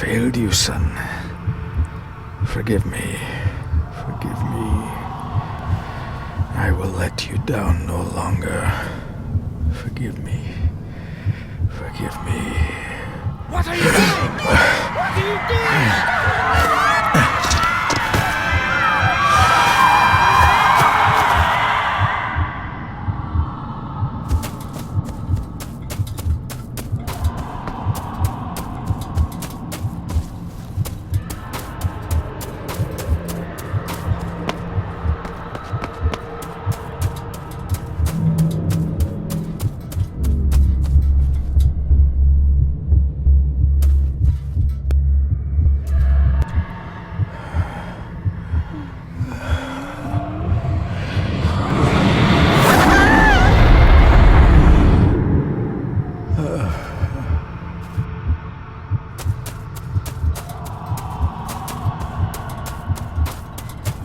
failed you, son. Forgive me. Forgive me. I will let you down no longer. Forgive me. Forgive me. What are you doing? What are you doing?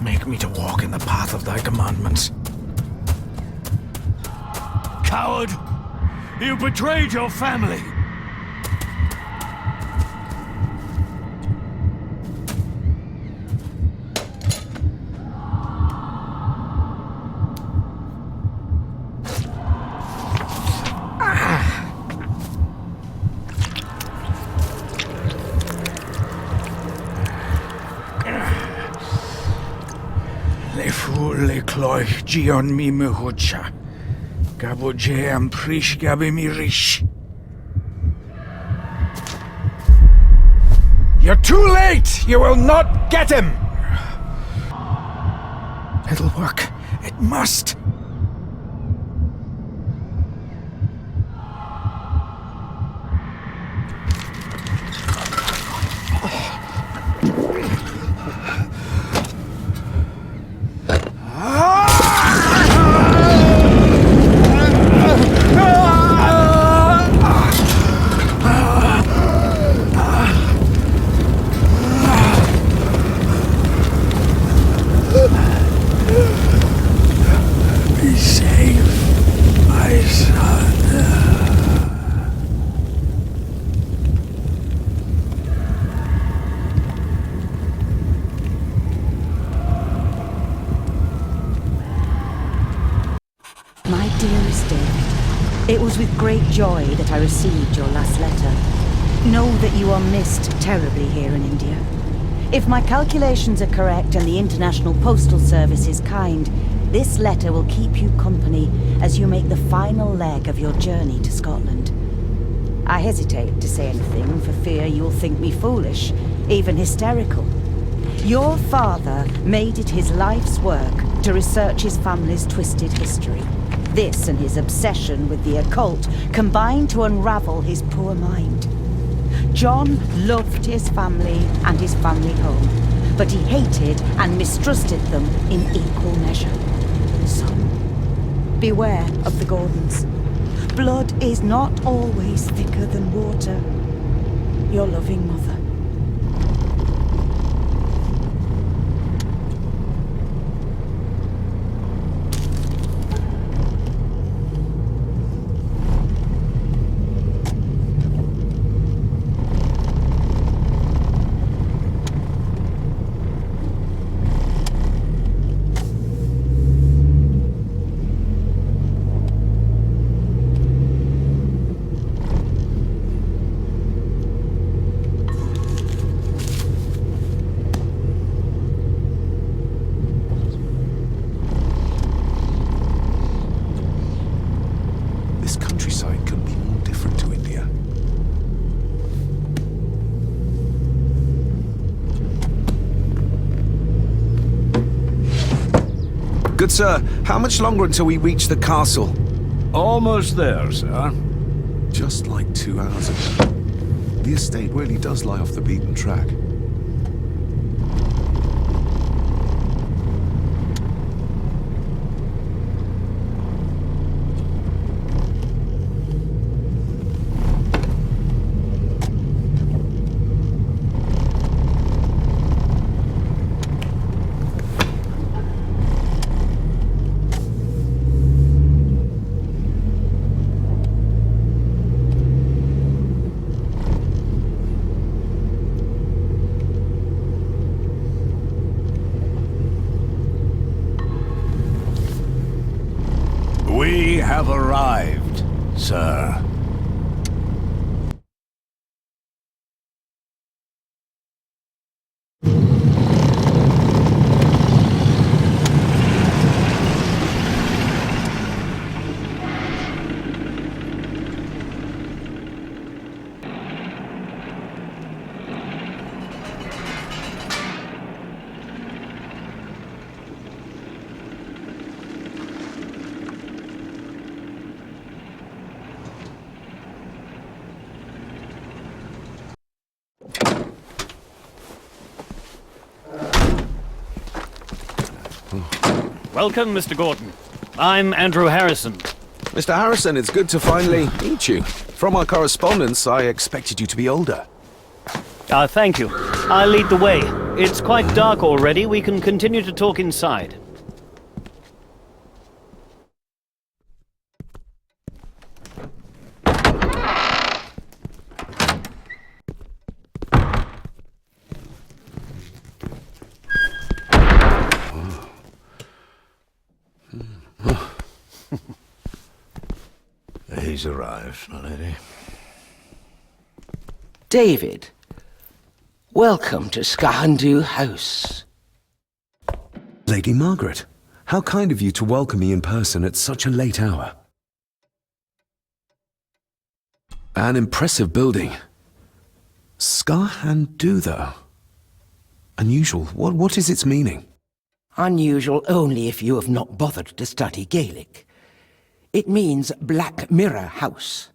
Make me to walk in the path of thy commandments. Coward! You betrayed your family! Le cloich gion mi mehucha. Gabo am prish gabe mi rish. You're too late! You will not get him! It'll work. It must. Be safe, my son. My dearest David, it was with great joy that I received your last letter. Know that you are missed terribly here in India. If my calculations are correct and the International Postal Service is kind, this letter will keep you company as you make the final leg of your journey to Scotland. I hesitate to say anything for fear you'll think me foolish, even hysterical. Your father made it his life's work to research his family's twisted history. This and his obsession with the occult combined to unravel his poor mind. John loved his family and his family home, but he hated and mistrusted them in equal measure. Son, beware of the Gordons. Blood is not always thicker than water. Your loving mother. Good sir, how much longer until we reach the castle? Almost there, sir. Just like 2 hours ago. The estate really does lie off the beaten track. We have arrived, sir. Welcome, Mr. Gordon. I'm Andrew Harrison. Mr. Harrison, it's good to finally meet you. From our correspondence, I expected you to be older. Thank you. I'll lead the way. It's quite dark already. We can continue to talk inside. He's arrived, my lady. David, welcome to Skahandu House. Lady Margaret, how kind of you to welcome me in person at such a late hour. An impressive building. Skahandu, though. Unusual. What is its meaning? Unusual only if you have not bothered to study Gaelic. It means Black Mirror House.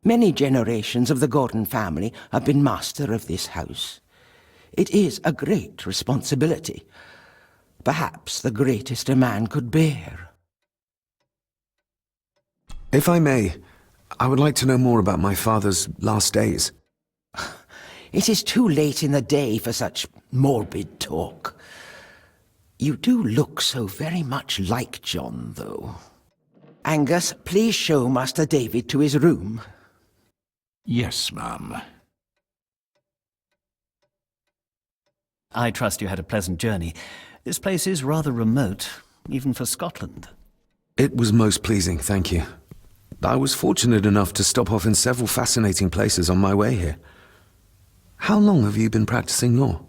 Many generations of the Gordon family have been master of this house. It is a great responsibility. Perhaps the greatest a man could bear. If I may, I would like to know more about my father's last days. It is too late in the day for such morbid talk. You do look so very much like John, though. Angus, please show Master David to his room. Yes, ma'am. I trust you had a pleasant journey. This place is rather remote, even for Scotland. It was most pleasing, thank you. I was fortunate enough to stop off in several fascinating places on my way here. How long have you been practicing law?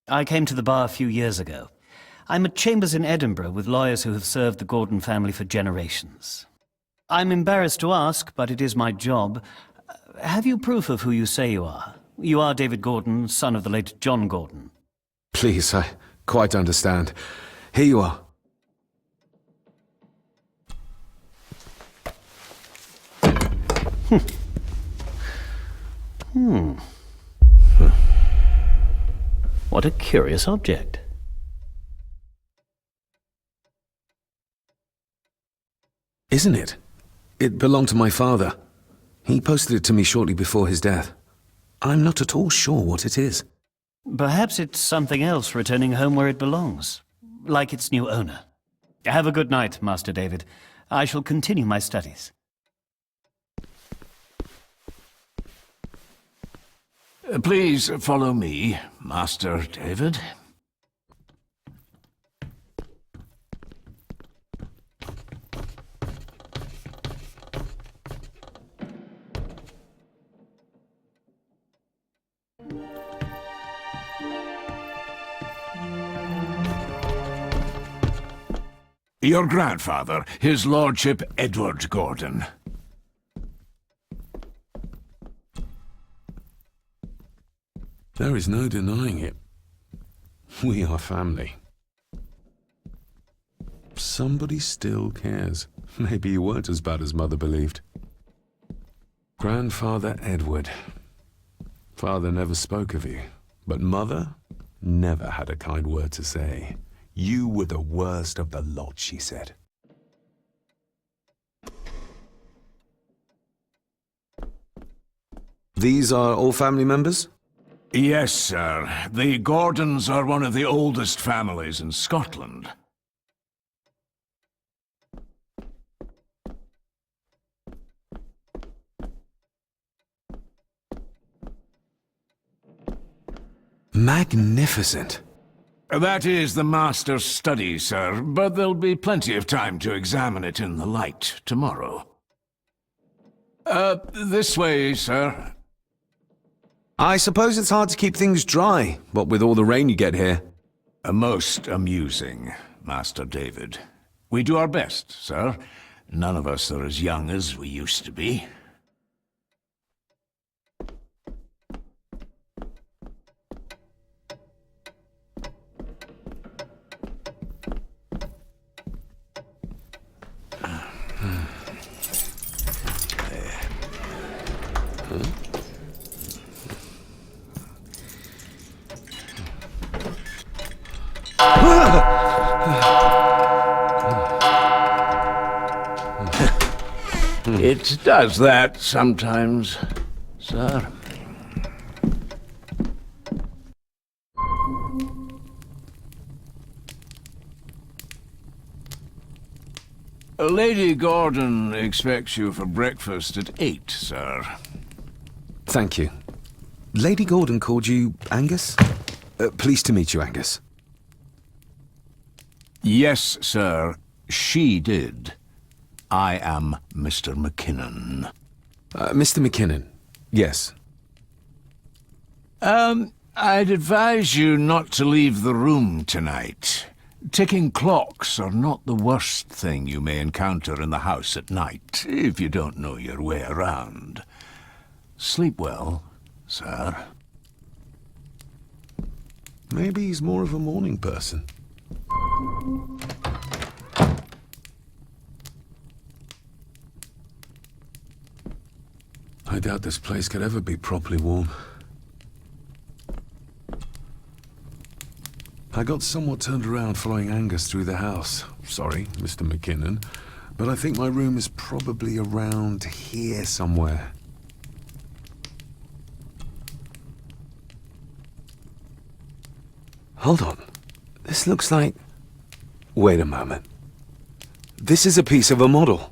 I came to the bar a few years ago. I'm at chambers in Edinburgh with lawyers who have served the Gordon family for generations. I'm embarrassed to ask, but it is my job. Have you proof of who you say you are? You are David Gordon, son of the late John Gordon. Please, I quite understand. Here you are. What a curious object. Isn't it? It belonged to my father. He posted it to me shortly before his death. I'm not at all sure what it is. Perhaps it's something else returning home where it belongs, like its new owner. Have a good night, Master David. I shall continue my studies. Please follow me, Master David. Your grandfather, his lordship Edward Gordon. There is no denying it. We are family. Somebody still cares. Maybe you weren't as bad as Mother believed. Grandfather Edward. Father never spoke of you, but Mother never had a kind word to say. You were the worst of the lot, she said. These are all family members? Yes, sir. The Gordons are one of the oldest families in Scotland. Magnificent. That is the Master's study, sir, but there'll be plenty of time to examine it in the light tomorrow. This way, sir. I suppose it's hard to keep things dry, what with all the rain you get here. Most amusing, Master David. We do our best, sir. None of us are as young as we used to be. It does that sometimes, sir. Lady Gordon expects you for breakfast at 8, sir. Thank you. Lady Gordon called you Angus? Pleased to meet you, Angus. Yes, sir. She did. I am Mr. McKinnon. Mr. McKinnon, yes. I'd advise you not to leave the room tonight. Ticking clocks are not the worst thing you may encounter in the house at night, if you don't know your way around. Sleep well, sir. Maybe he's more of a morning person. I doubt this place could ever be properly warm. I got somewhat turned around following Angus through the house. Sorry, Mr. McKinnon, but I think my room is probably around here somewhere. Hold on. This looks like... Wait a moment. This is a piece of a model.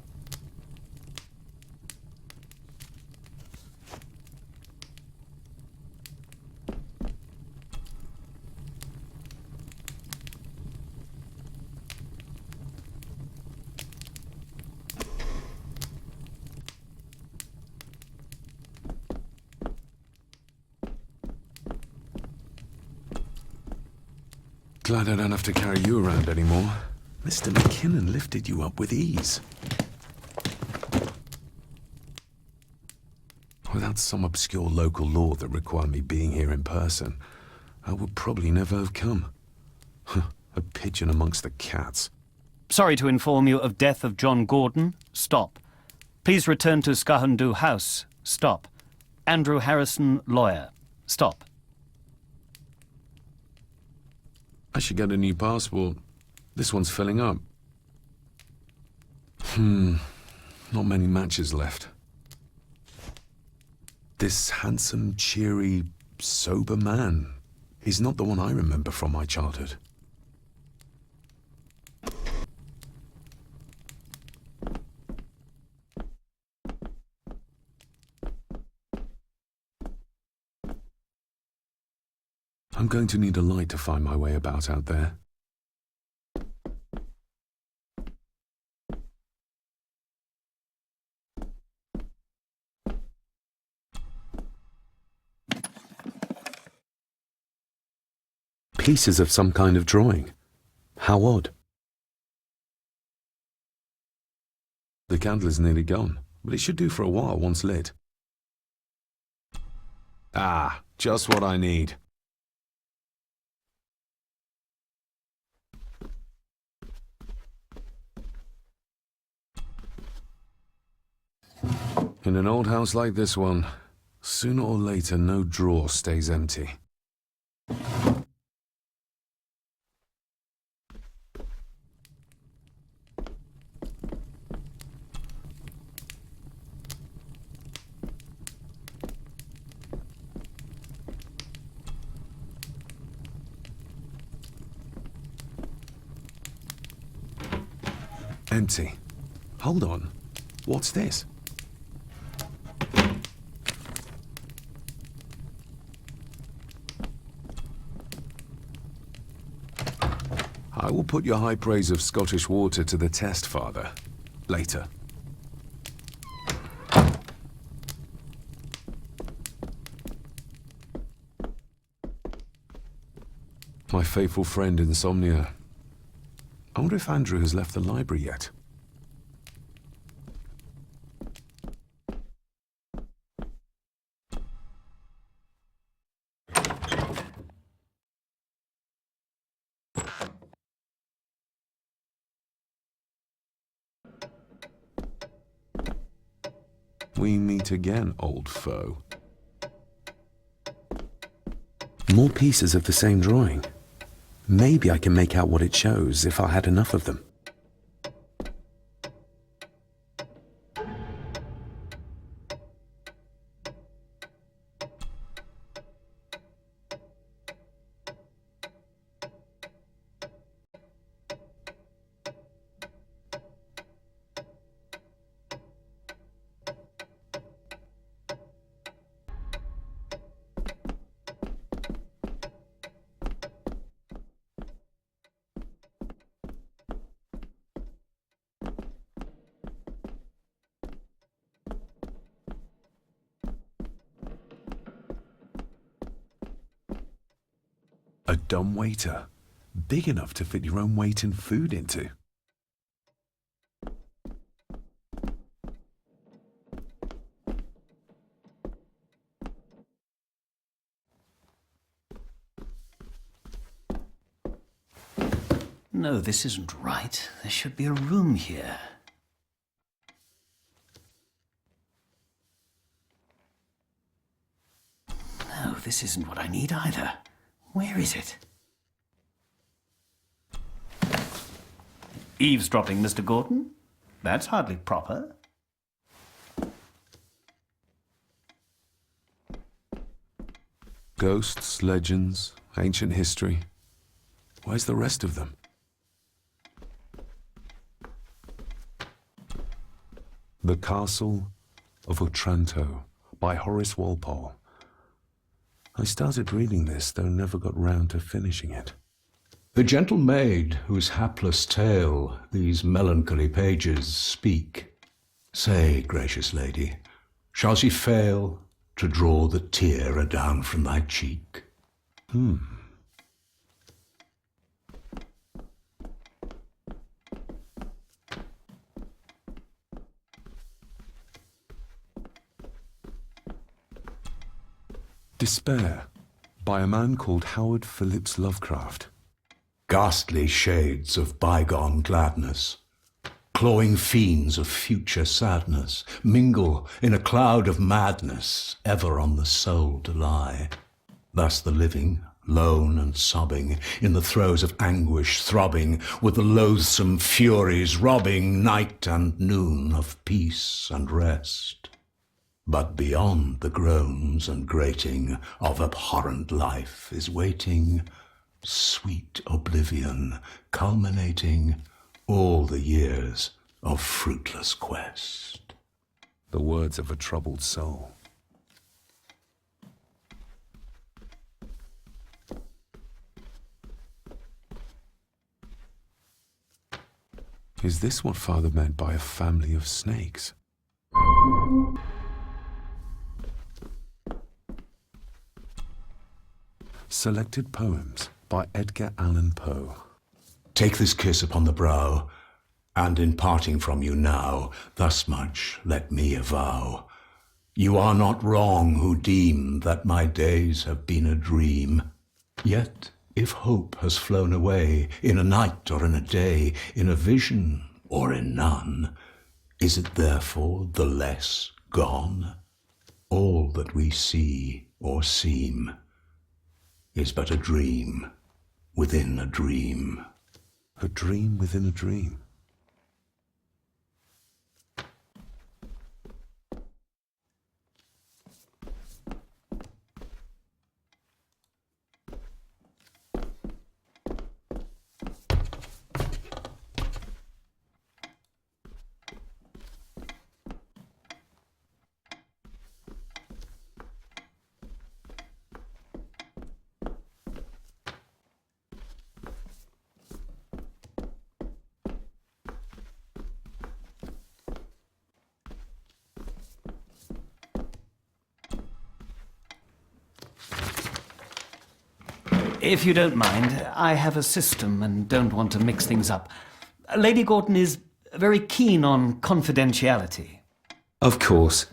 Glad I don't have to carry you around anymore. Mr. McKinnon lifted you up with ease. Without some obscure local law that required me being here in person, I would probably never have come. A pigeon amongst the cats. Sorry to inform you of death of John Gordon. Stop. Please return to Skahundu House. Stop. Andrew Harrison, lawyer. Stop. I should get a new passport. This one's filling up. Not many matches left. This handsome, cheery, sober man. He's not the one I remember from my childhood. I'm going to need a light to find my way about out there. Pieces of some kind of drawing. How odd. The candle is nearly gone, but it should do for a while once lit. Ah, just what I need. In an old house like this one, sooner or later no drawer stays empty. Empty. Hold on. What's this? I will put your high praise of Scottish water to the test, Father. Later. My faithful friend Insomnia. I wonder if Andrew has left the library yet. We meet again, old foe. More pieces of the same drawing. Maybe I can make out what it shows if I had enough of them. A dumbwaiter, big enough to fit your own weight in food into. No, this isn't right. There should be a room here. No, this isn't what I need either. Where is it? Eavesdropping, Mr. Gordon? That's hardly proper. Ghosts, legends, ancient history. Where's the rest of them? The Castle of Otranto by Horace Walpole. I started reading this, though never got round to finishing it. The gentle maid whose hapless tale these melancholy pages speak. Say, gracious lady, shall she fail to draw the tear adown from thy cheek? Despair by a man called Howard Phillips Lovecraft. Ghastly shades of bygone gladness, clawing fiends of future sadness, mingle in a cloud of madness, ever on the soul to lie. Thus the living, lone and sobbing, in the throes of anguish throbbing, with the loathsome furies robbing night and noon of peace and rest. But beyond the groans and grating of abhorrent life is waiting sweet oblivion, culminating all the years of fruitless quest. The words of a troubled soul. Is this what Father meant by a family of snakes? Selected Poems by Edgar Allan Poe. Take this kiss upon the brow, and in parting from you now, thus much let me avow. You are not wrong who deem that my days have been a dream. Yet, if hope has flown away, in a night or in a day, in a vision or in none, is it therefore the less gone? All that we see or seem is but a dream within a dream. A dream within a dream. If you don't mind, I have a system and don't want to mix things up. Lady Gordon is very keen on confidentiality. Of course.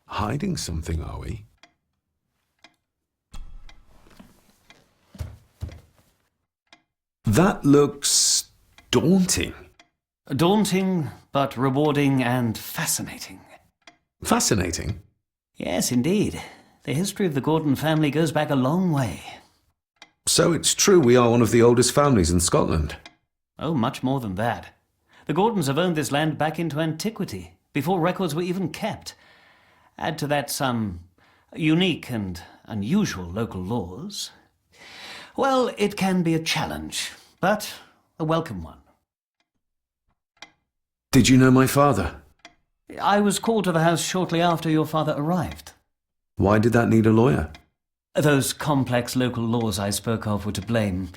Hiding something, are we? That looks daunting. Daunting, but rewarding and fascinating. Fascinating. Yes, indeed. The history of the Gordon family goes back a long way. So it's true we are one of the oldest families in Scotland. Oh, much more than that. The Gordons have owned this land back into antiquity, before records were even kept. Add to that some unique and unusual local laws. Well, it can be a challenge, but a welcome one. Did you know my father? I was called to the house shortly after your father arrived. Why did that need a lawyer? Those complex local laws I spoke of were to blame.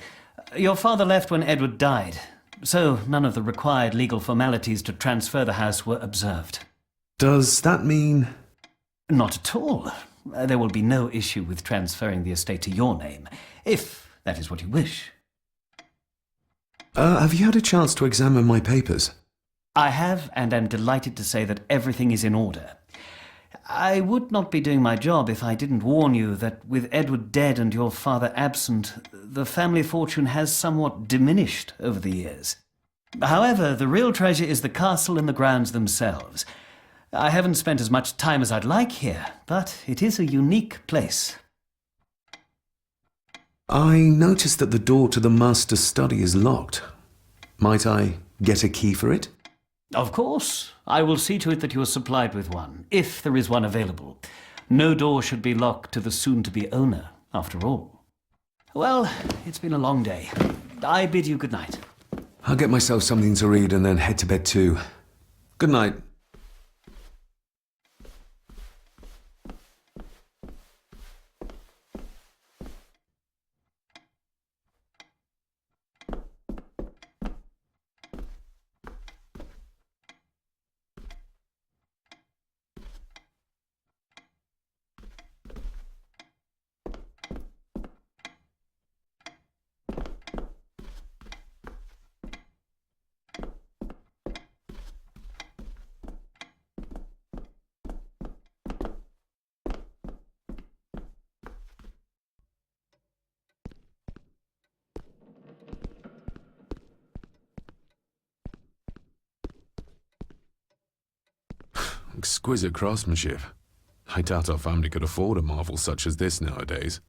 Your father left when Edward died, so none of the required legal formalities to transfer the house were observed. Does that mean... Not at all. There will be no issue with transferring the estate to your name, if that is what you wish. Have you had a chance to examine my papers? I have, and am delighted to say that everything is in order. I would not be doing my job if I didn't warn you that with Edward dead and your father absent, the family fortune has somewhat diminished over the years. However, the real treasure is the castle and the grounds themselves. I haven't spent as much time as I'd like here, but it is a unique place. I noticed that the door to the master's study is locked. Might I get a key for it? Of course. I will see to it that you are supplied with one, if there is one available. No door should be locked to the soon-to-be owner, after all. Well, it's been a long day. I bid you good night. I'll get myself something to read and then head to bed too. Good night. Exquisite craftsmanship. I doubt our family could afford a marvel such as this nowadays.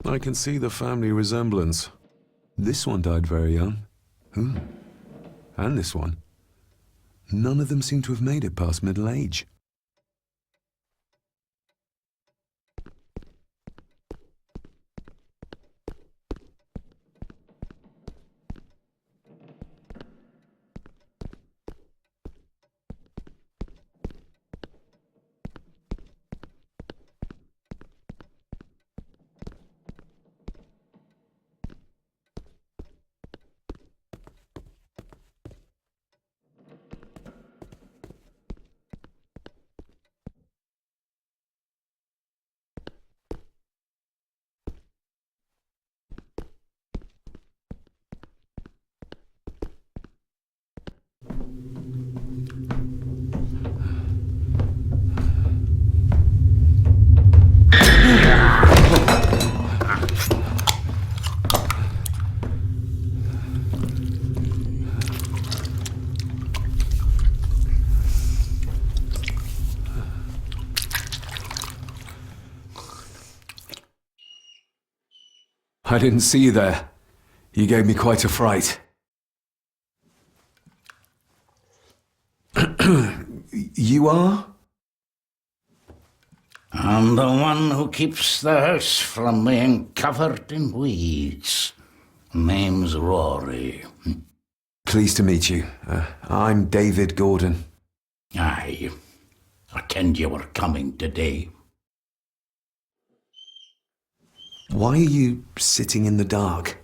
I can see the family resemblance. This one died very young. And this one. None of them seem to have made it past middle age. I didn't see you there. You gave me quite a fright. You are? I'm the one who keeps the house from being covered in weeds. Name's Rory. Pleased to meet you. I'm David Gordon. Aye. I kenned you were coming today. Why are you sitting in the dark?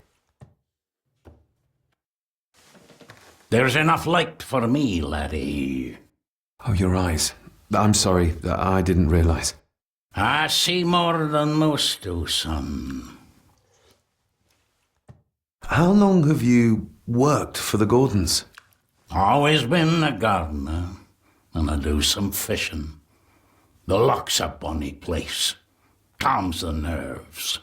There's enough light for me, laddie. Oh, your eyes. I'm sorry, I didn't realise. I see more than most do, son. How long have you worked for the Gordons? Always been a gardener, and I do some fishing. The loch's a bonny place. Calms the nerves.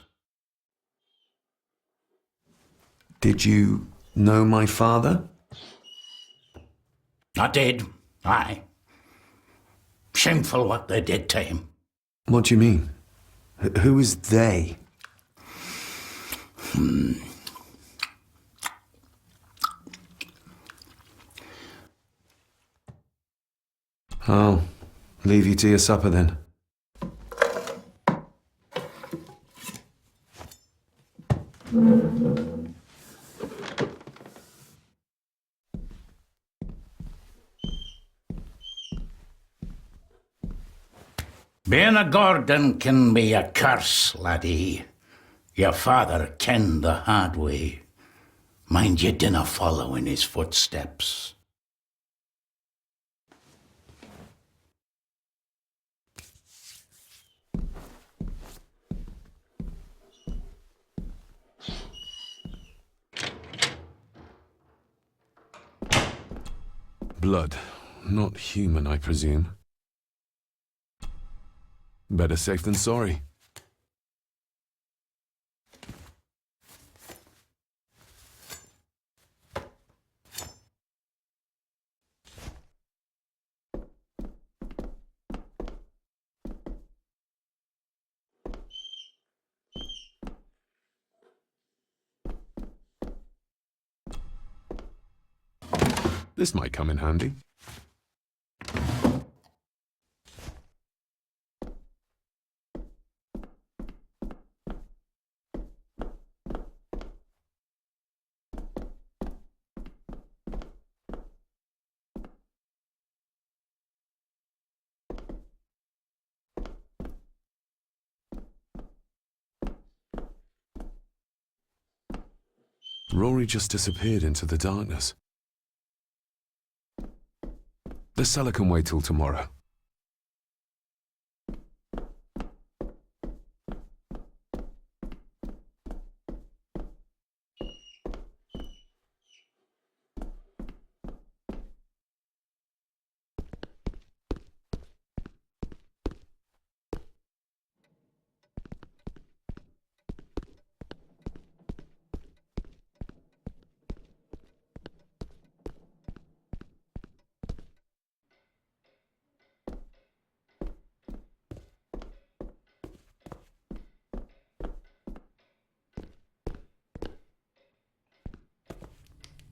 Did you know my father? I did, aye. Shameful what they did to him. What do you mean? Who is they? I'll leave you to your supper then. Being a Gordon can be a curse, laddie. Your father kenned the hard way. Mind you dinna follow in his footsteps. Blood. Not human, I presume. Better safe than sorry. This might come in handy. Rory just disappeared into the darkness. The cellar can wait till tomorrow.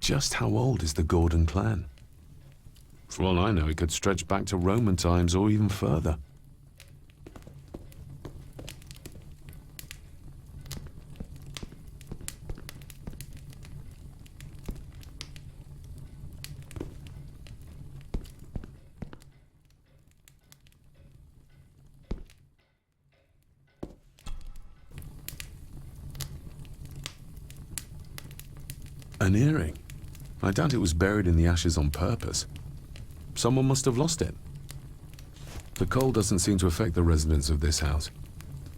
Just how old is the Gordon clan? For all I know, it could stretch back to Roman times or even further. An earring? I doubt it was buried in the ashes on purpose. Someone must have lost it. The cold doesn't seem to affect the residents of this house.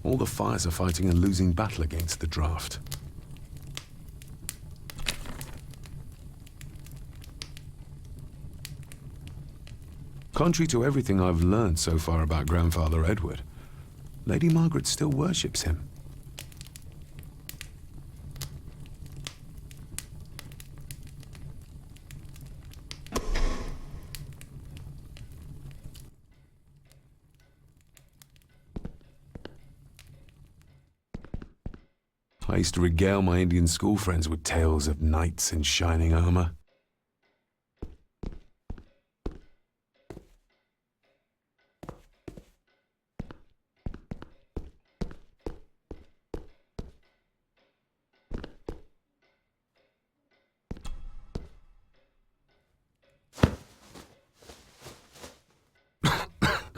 All the fires are fighting a losing battle against the draft. Contrary to everything I've learned so far about Grandfather Edward, Lady Margaret still worships him. I used to regale my Indian school friends with tales of knights in shining armor.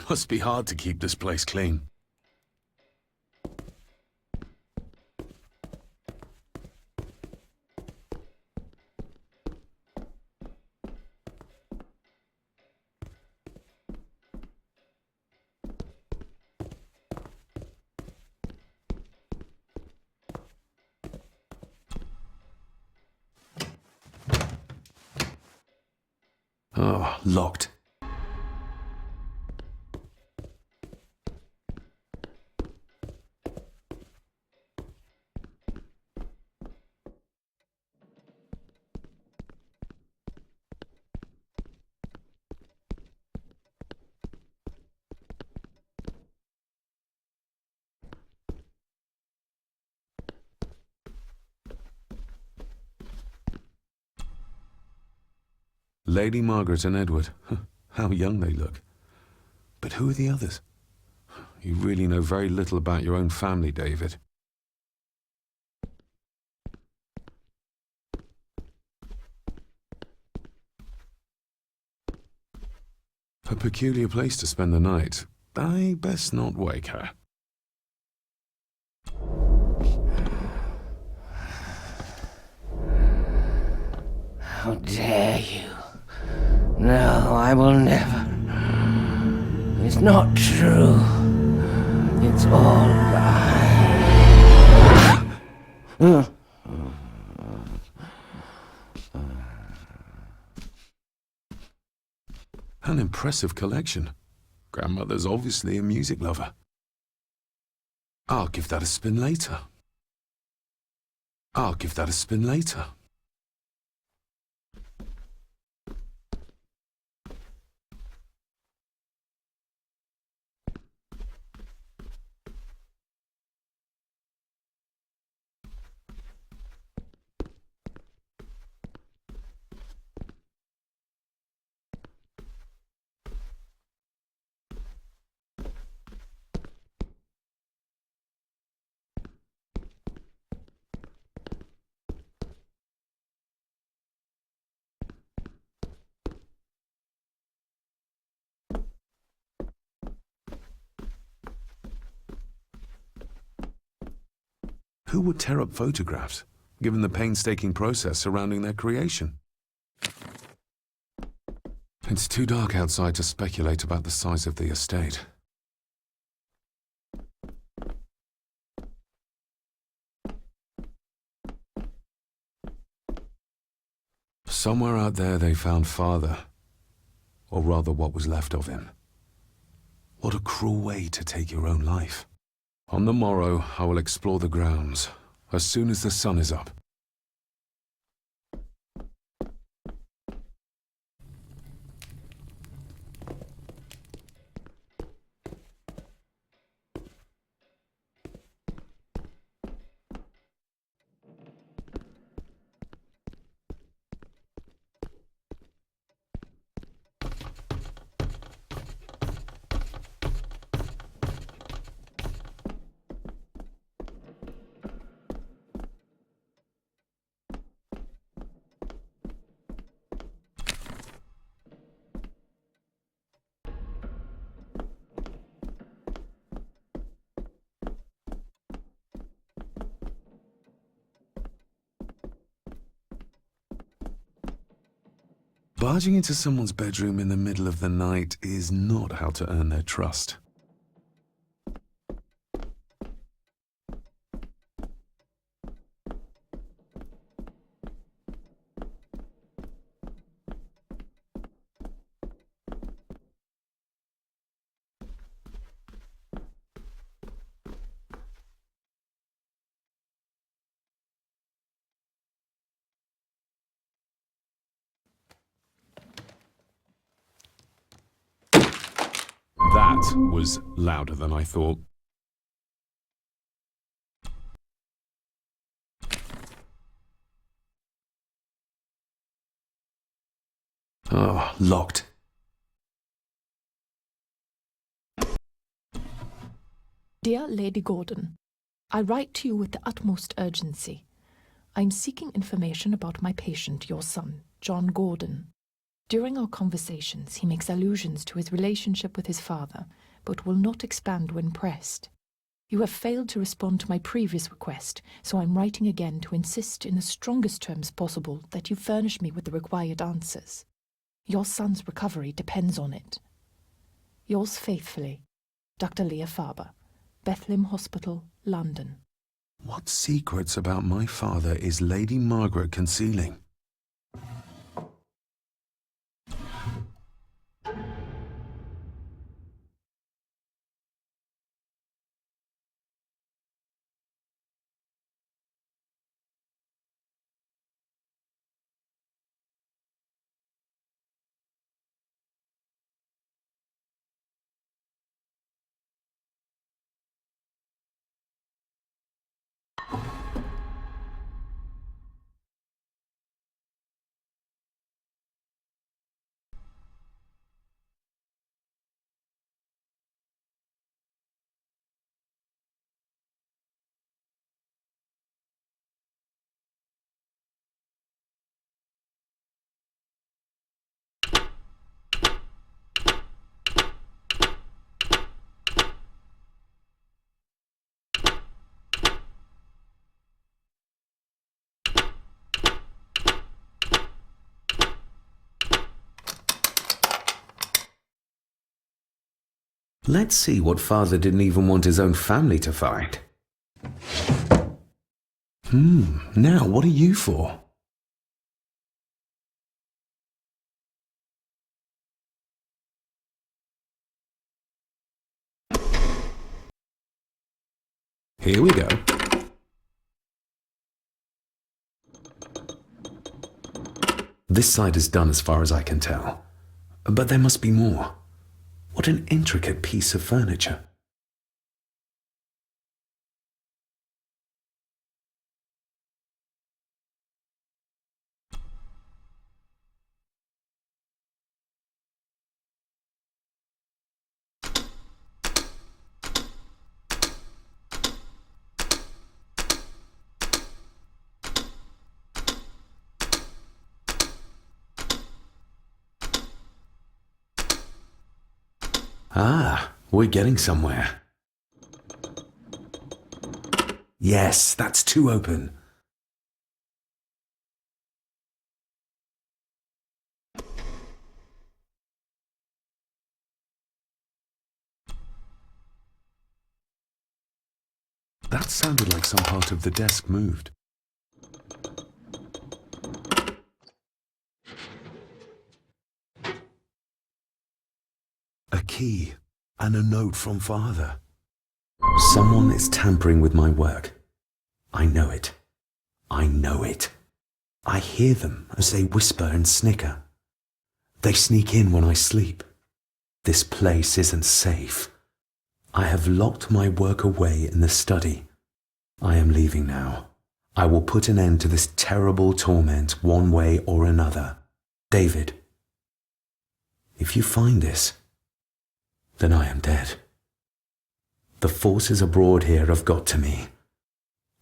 Must be hard to keep this place clean. Oh, locked. Lady Margaret and Edward. How young they look. But who are the others? You really know very little about your own family, David. A peculiar place to spend the night. I best not wake her. How dare you? No, I will never. It's not true. It's all lie. An impressive collection. Grandmother's obviously a music lover. I'll give that a spin later. I'll give that a spin later. Who would tear up photographs, given the painstaking process surrounding their creation? It's too dark outside to speculate about the size of the estate. Somewhere out there they found Father, or rather what was left of him. What a cruel way to take your own life. On the morrow, I will explore the grounds, as soon as the sun is up. Barging into someone's bedroom in the middle of the night is not how to earn their trust. That was louder than I thought. Oh, locked. Dear Lady Gordon, I write to you with the utmost urgency. I am seeking information about my patient, your son, John Gordon. During our conversations, he makes allusions to his relationship with his father, but will not expand when pressed. You have failed to respond to my previous request, so I'm writing again to insist in the strongest terms possible that you furnish me with the required answers. Your son's recovery depends on it. Yours faithfully, Dr. Leah Farber, Bethlehem Hospital, London. What secrets about my father is Lady Margaret concealing? Let's see what father didn't even want his own family to find. Now what are you for? Here we go. This side is done as far as I can tell. But there must be more. What an intricate piece of furniture. Ah, we're getting somewhere. Yes, that's too open. That sounded like some part of the desk moved. A key and a note from father. Someone is tampering with my work. I know it. I know it. I hear them as they whisper and snicker. They sneak in when I sleep. This place isn't safe. I have locked my work away in the study. I am leaving now. I will put an end to this terrible torment one way or another. David, if you find this, then I am dead. The forces abroad here have got to me.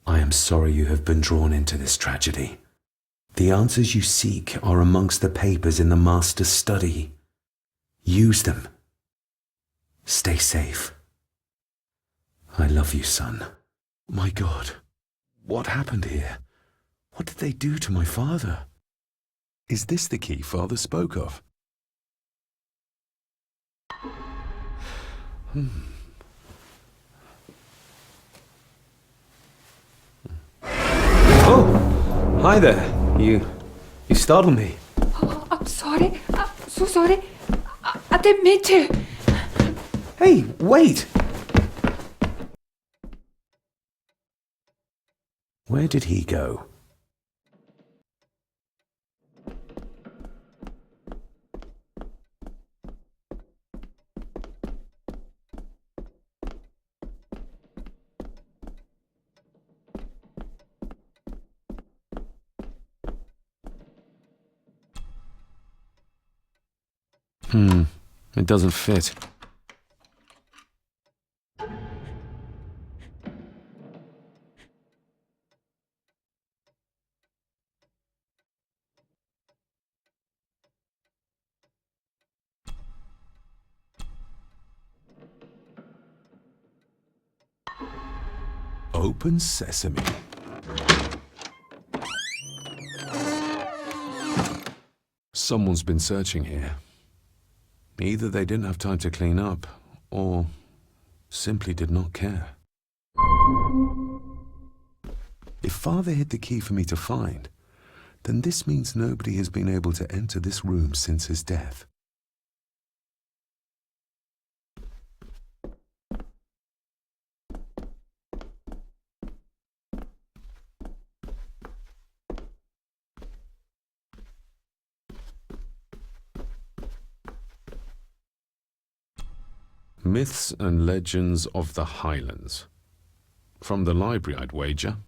I am sorry you have been drawn into this tragedy. The answers you seek are amongst the papers in the master's study. Use them. Stay safe. I love you, son. My God, what happened here? What did they do to my father? Is this the key father spoke of? Oh, hi there. You startled me. Oh, I'm sorry. I'm so sorry. I didn't mean to. Hey, wait! Where did he go? It doesn't fit. Open sesame. Someone's been searching here. Either they didn't have time to clean up, or simply did not care. If father hid the key for me to find, then this means nobody has been able to enter this room since his death. Myths and Legends of the Highlands. From the library, I'd wager.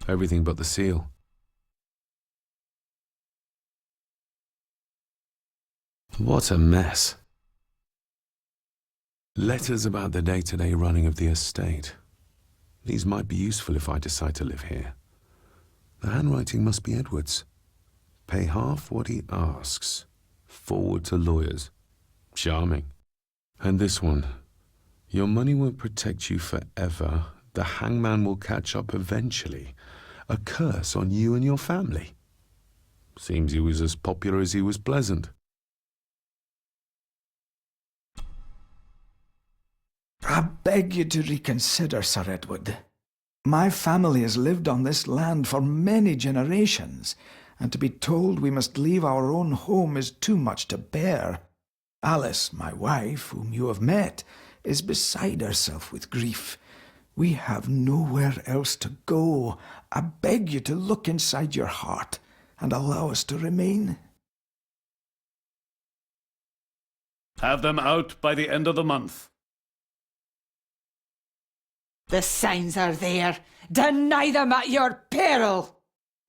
Everything but the seal. What a mess. Letters about the day-to-day running of the estate. These might be useful if I decide to live here. The handwriting must be Edward's. Pay half what he asks. Forward to lawyers. Charming. And this one. Your money won't protect you forever. The hangman will catch up eventually. A curse on you and your family. Seems he was as popular as he was pleasant. I beg you to reconsider, Sir Edward. My family has lived on this land for many generations, and to be told we must leave our own home is too much to bear. Alice, my wife, whom you have met, is beside herself with grief. We have nowhere else to go. I beg you to look inside your heart and allow us to remain. Have them out by the end of the month. The signs are there. Deny them at your peril.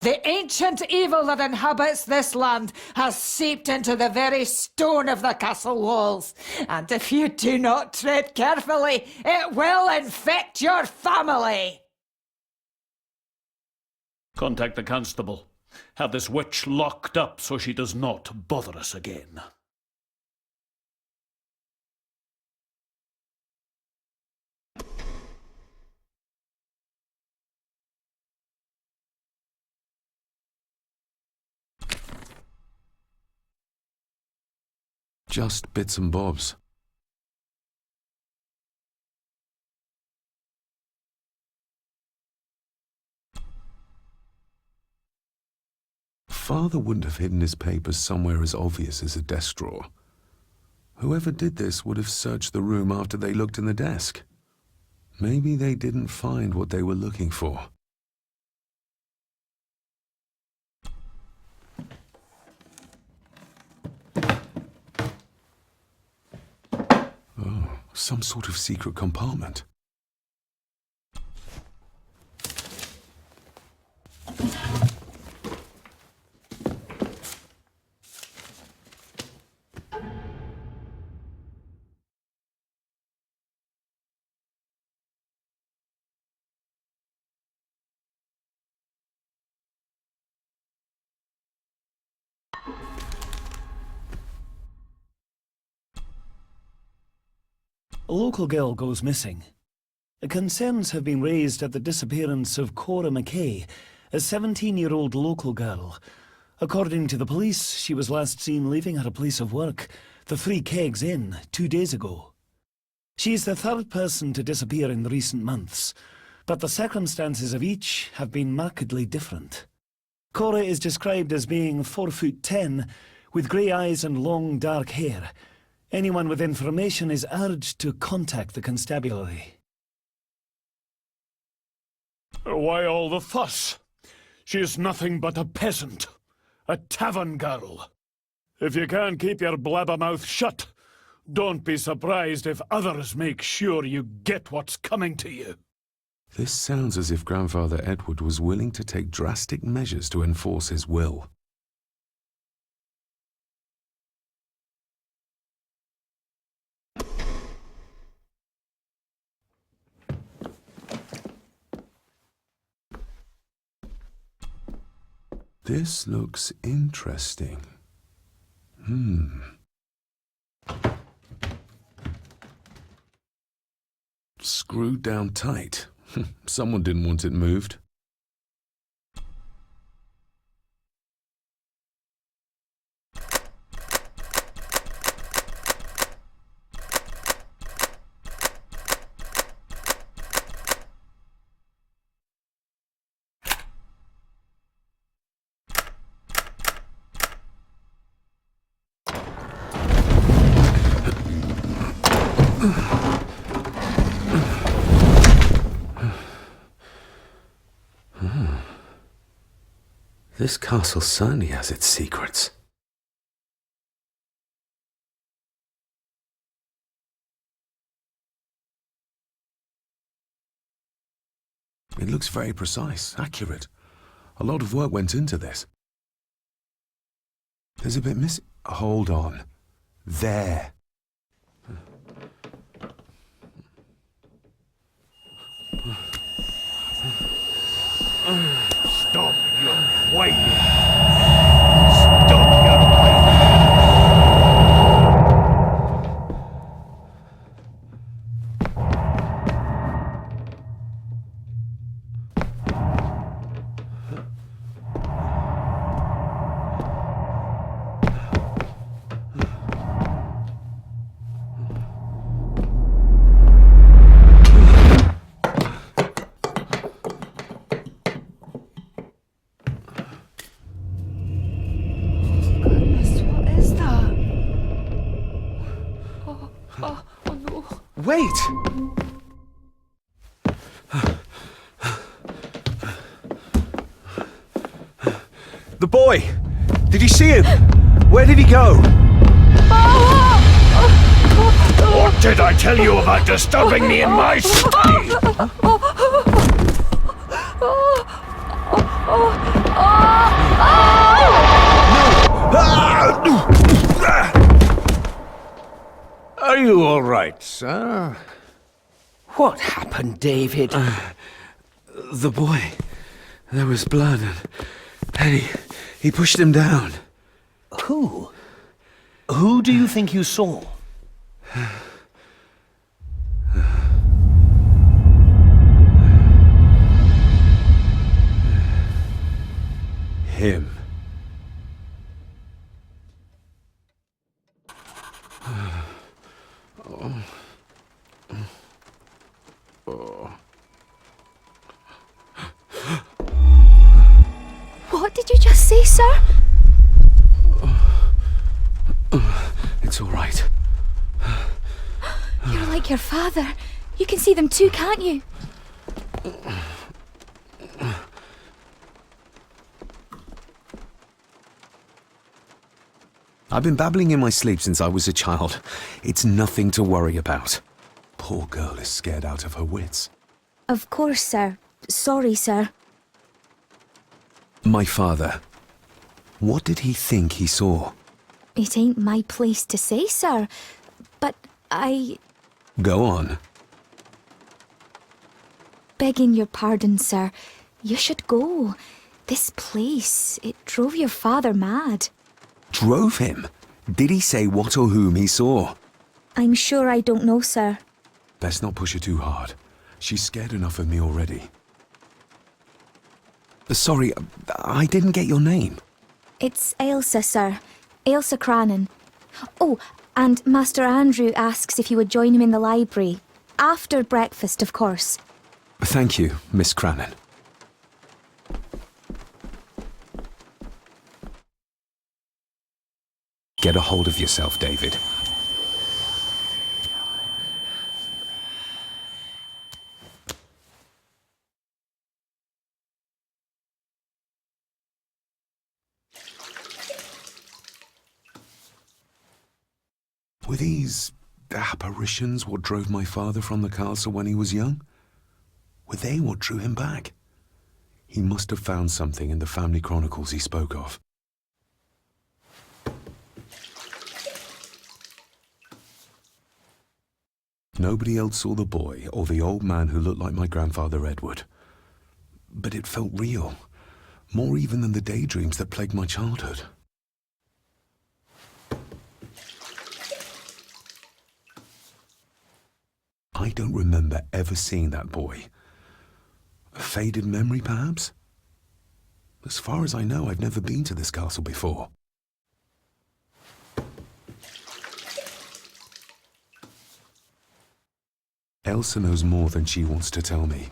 The ancient evil that inhabits this land has seeped into the very stone of the castle walls, and if you do not tread carefully, it will infect your family. Contact the constable. Have this witch locked up so she does not bother us again. Just bits and bobs. Father wouldn't have hidden his papers somewhere as obvious as a desk drawer. Whoever did this would have searched the room after they looked in the desk. Maybe they didn't find what they were looking for. Oh, some sort of secret compartment. A local girl goes missing. Concerns have been raised at the disappearance of Cora McKay, a 17-year-old local girl. According to the police, she was last seen leaving her place of work, the Three Kegs Inn, 2 days ago. She is the third person to disappear in recent months, but the circumstances of each have been markedly different. Cora is described as being 4'10", with grey eyes and long dark hair. Anyone with information is urged to contact the constabulary. Why all the fuss? She is nothing but a peasant, a tavern girl. If you can't keep your blabbermouth shut, don't be surprised if others make sure you get what's coming to you. This sounds as if Grandfather Edward was willing to take drastic measures to enforce his will. This looks interesting. Screwed down tight. Someone didn't want it moved. This castle certainly has its secrets. It looks very precise, accurate. A lot of work went into this. There's a bit missing. Hold on. There. Stop your whining. wait! The boy! Did you see him? Where did he go? What did I tell you about disturbing me in my study? Are you all right, sir? What happened, David? The boy. There was blood and he pushed him down. Who? Who do you think you saw? Him. What did you just say, sir? It's all right. You're like your father. You can see them too, can't you? I've been babbling in my sleep since I was a child. It's nothing to worry about. Poor girl is scared out of her wits. Of course, sir. Sorry, sir. My father. What did he think he saw? It ain't my place to say, sir. But Go on. begging your pardon, sir. You should go. This place, it drove your father mad. Drove him? Did he say what or whom he saw? I'm sure I don't know, sir. Best not push her too hard. She's scared enough of me already. Sorry, I didn't get your name. It's Ailsa, sir. Ailsa Crannan. Oh, and Master Andrew asks if you would join him in the library. After breakfast, of course. Thank you, Miss Crannan. Get a hold of yourself, David. Were these apparitions what drove my father from the castle when he was young? Were they what drew him back? He must have found something in the family chronicles he spoke of. Nobody else saw the boy or the old man who looked like my grandfather Edward. But it felt real, more even than the daydreams that plagued my childhood. I don't remember ever seeing that boy. A faded memory, perhaps? As far as I know, I've never been to this castle before. Elsa knows more than she wants to tell me.